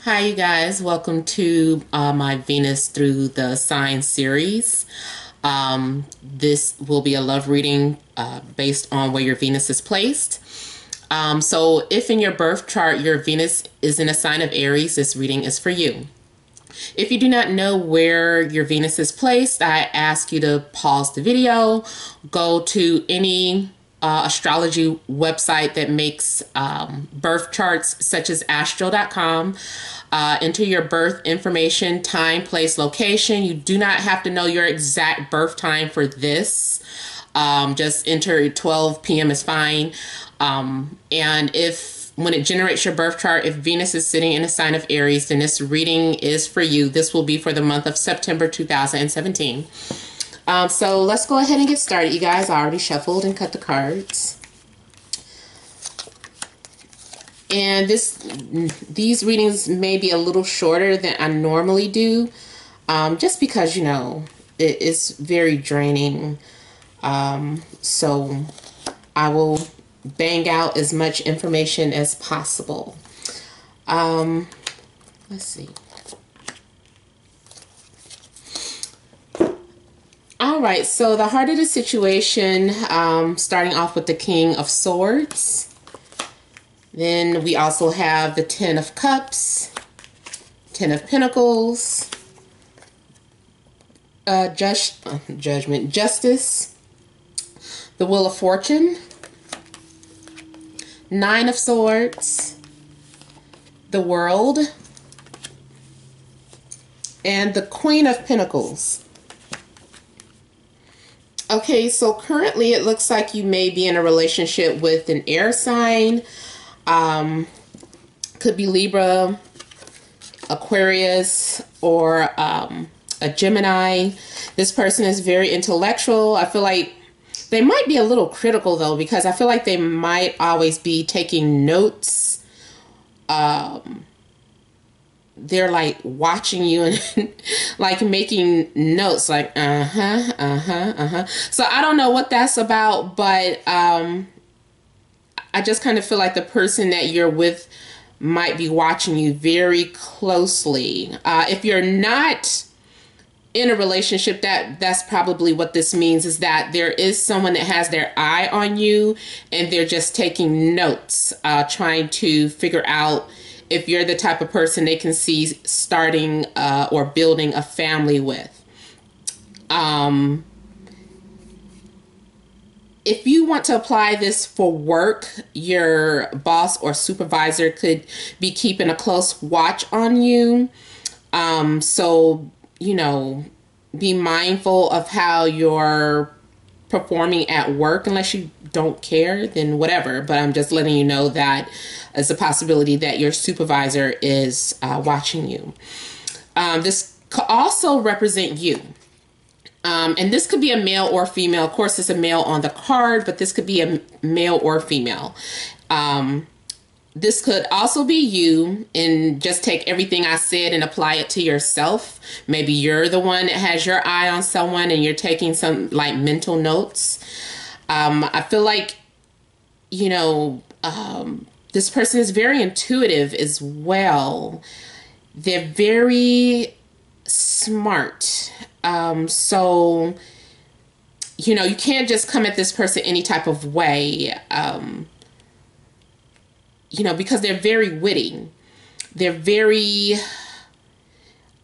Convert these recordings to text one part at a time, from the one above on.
Hi, you guys. Welcome to my Venus through the Signs series. This will be a love reading based on where your Venus is placed. So if in your birth chart your Venus is in a sign of Aries, this reading is for you. If you do not know where your Venus is placed, I ask you to pause the video, go to any astrology website that makes birth charts such as astro.com. Enter your birth information, time, place, location. You do not have to know your exact birth time for this. Just enter 12 p.m. is fine. And when it generates your birth chart, if Venus is sitting in a sign of Aries, then this reading is for you. This will be for the month of September 2017. So let's go ahead and get started, you guys. I already shuffled and cut the cards. And these readings may be a little shorter than I normally do, just because, you know, it is very draining. So I will bang out as much information as possible. Let's see. All right, so the heart of the situation, starting off with the King of Swords. Then we also have the Ten of Cups, Ten of Pentacles, Judgment, Justice, the Wheel of Fortune, Nine of Swords, the World, and the Queen of Pentacles. Okay, so currently it looks like you may be in a relationship with an air sign. Could be Libra, Aquarius, or a Gemini. This person is very intellectual. I feel like they might be a little critical, though, because I feel like they might always be taking notes. They're like watching you and like making notes, like So I don't know what that's about, but I just kind of feel like the person that you're with might be watching you very closely. If you're not in a relationship, that's probably what this means, is that there is someone that has their eye on you and they're just taking notes, trying to figure out if you're the type of person they can see starting or building a family with. If you want to apply this for work, your boss or supervisor could be keeping a close watch on you. So, you know, be mindful of how you're performing at work. Unless you don't care, then whatever. But I'm just letting you know that it's a possibility that your supervisor is watching you. This could also represent you. And this could be a male or female. Of course, it's a male on the card, but this could be a male or female. This could also be you, and just take everything I said and apply it to yourself. Maybe you're the one that has your eye on someone and you're taking some like mental notes. I feel like, you know, this person is very intuitive as well. They're very smart. So, you know, you can't just come at this person any type of way, you know, because they're very witty. They're very,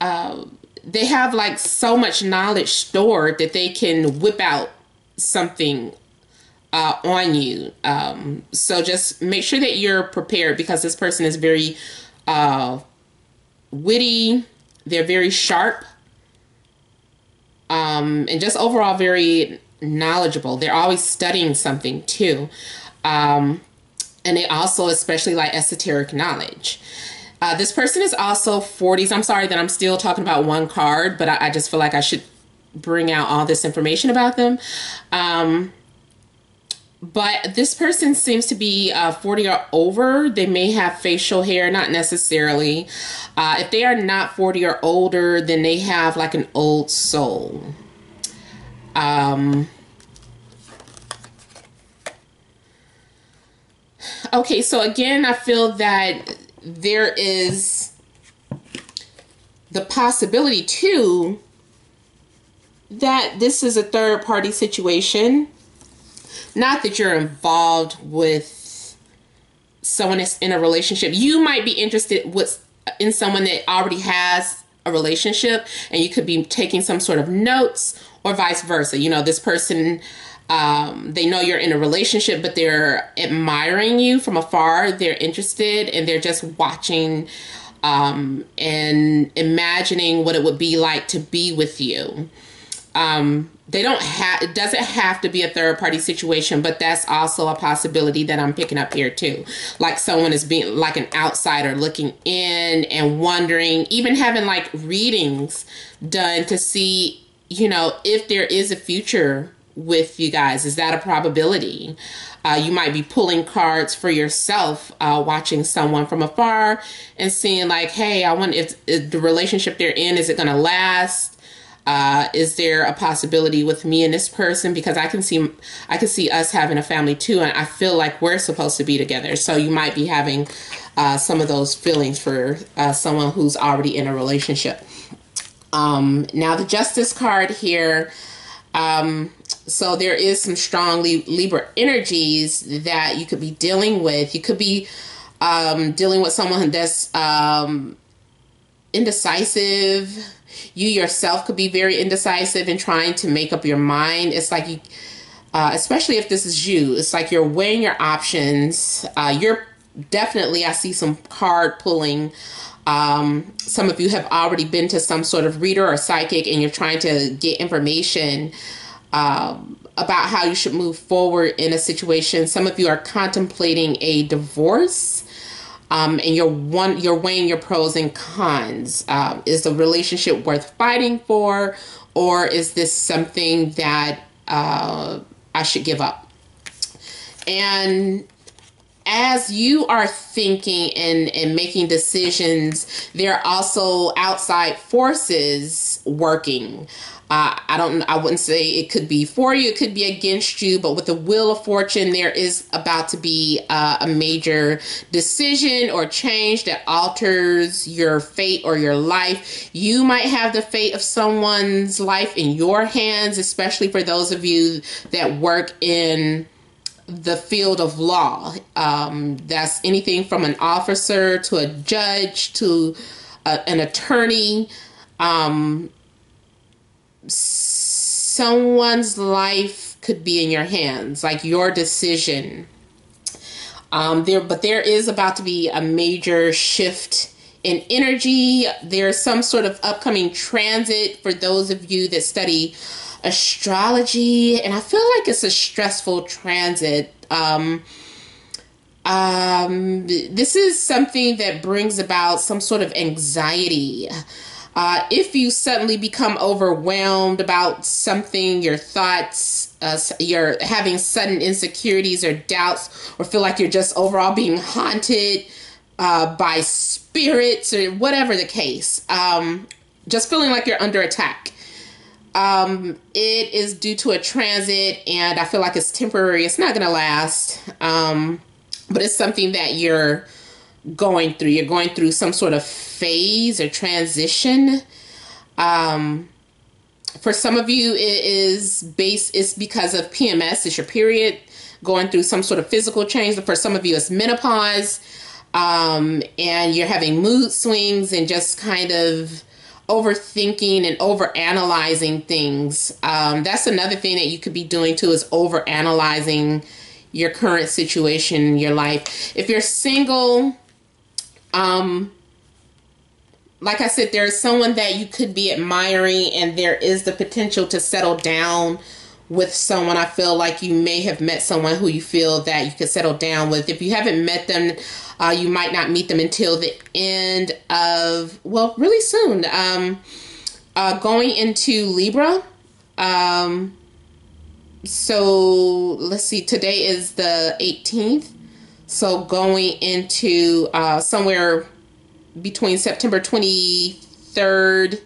they have like so much knowledge stored that they can whip out something on you. So just make sure that you're prepared, because this person is very witty. They're very sharp. And just overall very knowledgeable. They're always studying something too. And they also especially like esoteric knowledge. This person is also 40s. I'm sorry that I'm still talking about one card, but I just feel like I should bring out all this information about them. But this person seems to be 40 or over. They may have facial hair, not necessarily. If they are not 40 or older, then they have like an old soul. Okay, so again, I feel that there is the possibility too that this is a third party situation. Not that you're involved with someone that's in a relationship. You might be interested in someone that already has a relationship, and you could be taking some sort of notes, or vice versa. You know, this person, they know you're in a relationship, but they're admiring you from afar. They're interested, and they're just watching and imagining what it would be like to be with you. It doesn't have to be a third party situation, but that's also a possibility that I'm picking up here too. Like someone is being like an outsider looking in and wondering, even having like readings done to see, you know, if there is a future with you guys. Is that a probability? You might be pulling cards for yourself, watching someone from afar and seeing like, hey, I wonder if the relationship they're in, is it going to last? Is there a possibility with me and this person? Because I can see us having a family too, and I feel like we're supposed to be together. So you might be having some of those feelings for someone who's already in a relationship. Now the Justice card here. So there is some strong Libra energies that you could be dealing with. You could be dealing with someone that's indecisive. You yourself could be very indecisive and trying to make up your mind. It's like you, especially if this is you, it's like you're weighing your options. You're definitely, I see some card pulling. Some of you have already been to some sort of reader or psychic, and you're trying to get information about how you should move forward in a situation. Some of you are contemplating a divorce. And you're weighing your pros and cons. Is the relationship worth fighting for, or is this something that I should give up? And as you are thinking and making decisions, there are also outside forces working. I wouldn't say it could be for you, it could be against you, but with the Wheel of Fortune, there is about to be a major decision or change that alters your fate or your life. You might have the fate of someone's life in your hands, especially for those of you that work in the field of law. That's anything from an officer to a judge to an attorney. Someone's life could be in your hands, like your decision. But there is about to be a major shift in energy. There's some sort of upcoming transit for those of you that study astrology, and I feel like it's a stressful transit. This is something that brings about some sort of anxiety. If you suddenly become overwhelmed about something, your thoughts, you're having sudden insecurities or doubts, or feel like you're just overall being haunted by spirits or whatever the case, just feeling like you're under attack. It is due to a transit, and I feel like it's temporary. It's not going to last, but it's something that you're going through. You're going through some sort of phase or transition. For some of you, it's because of PMS. It's your period, going through some sort of physical change. For some of you, it's menopause, and you're having mood swings and just kind of overthinking and overanalyzing things. That's another thing that you could be doing too, is overanalyzing your current situation in your life. If you're single, like I said, there's someone that you could be admiring, and there is the potential to settle down with someone. I feel like you may have met someone who you feel that you could settle down with. If you haven't met them, you might not meet them until the end of, well, really soon. Going into Libra. So let's see, today is the 18th. So going into somewhere between September 23rd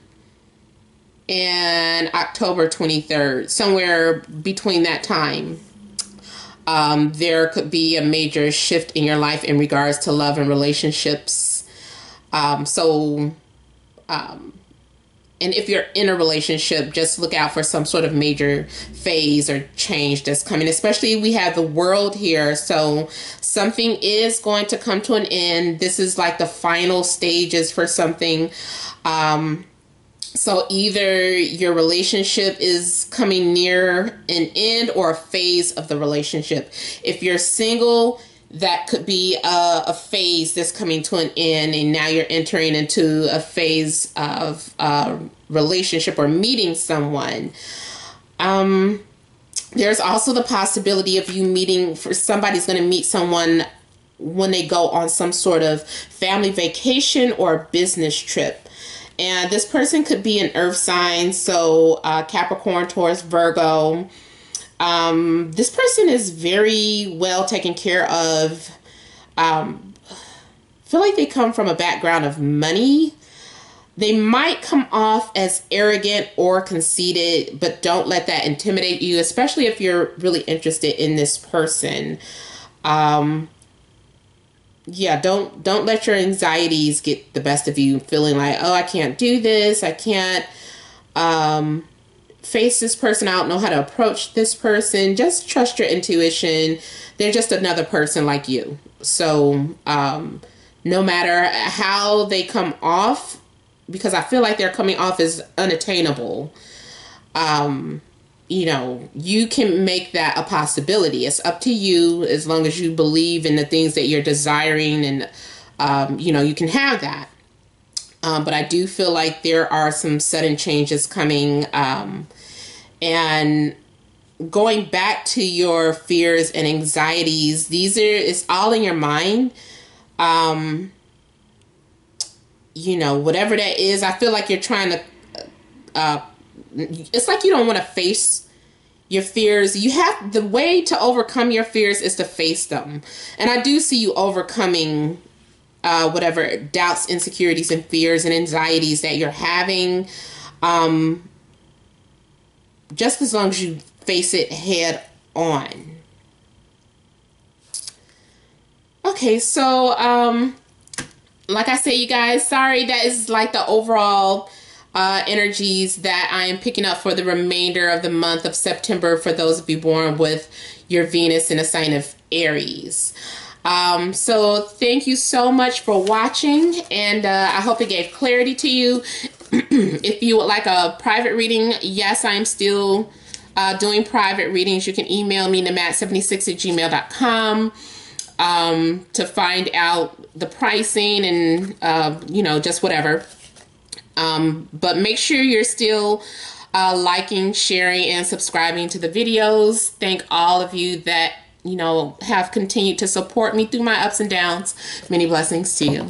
and October 23rd, somewhere between that time, there could be a major shift in your life in regards to love and relationships. So And if you're in a relationship, just look out for some sort of major phase or change that's coming. Especially we have the world here. So something is going to come to an end. This is like the final stages for something. So either your relationship is coming near an end or a phase of the relationship. If you're single, that could be a phase that's coming to an end, and now you're entering into a phase of relationship or meeting someone. There's also the possibility of you meeting, for somebody's going to meet someone when they go on some sort of family vacation or business trip. And this person could be an earth sign, so Capricorn, Taurus, Virgo. This person is very well taken care of. Feel like they come from a background of money. They might come off as arrogant or conceited, but don't let that intimidate you, especially if you're really interested in this person. Yeah, don't let your anxieties get the best of you, feeling like, oh, I can't do this. I can't face this person. I don't know how to approach this person. Just trust your intuition. They're just another person like you. So no matter how they come off, because I feel like they're coming off as unattainable, you know, you can make that a possibility. It's up to you, as long as you believe in the things that you're desiring, and, you know, you can have that. But I do feel like there are some sudden changes coming, and going back to your fears and anxieties, it's all in your mind. You know, whatever that is, I feel like you're trying to, it's like you don't want to face your fears. The way to overcome your fears is to face them. And I do see you overcoming whatever doubts, insecurities, and fears and anxieties that you're having. Just as long as you face it head on. Okay, so like I said, you guys, sorry, that is like the overall energies that I am picking up for the remainder of the month of September for those of you born with your Venus in a sign of Aries. So thank you so much for watching, and I hope it gave clarity to you. If you would like a private reading, yes, I am still doing private readings. You can email me, namat76@gmail.com, to find out the pricing and, you know, just whatever. But make sure you're still liking, sharing, and subscribing to the videos. Thank all of you that, you know, have continued to support me through my ups and downs. Many blessings to you.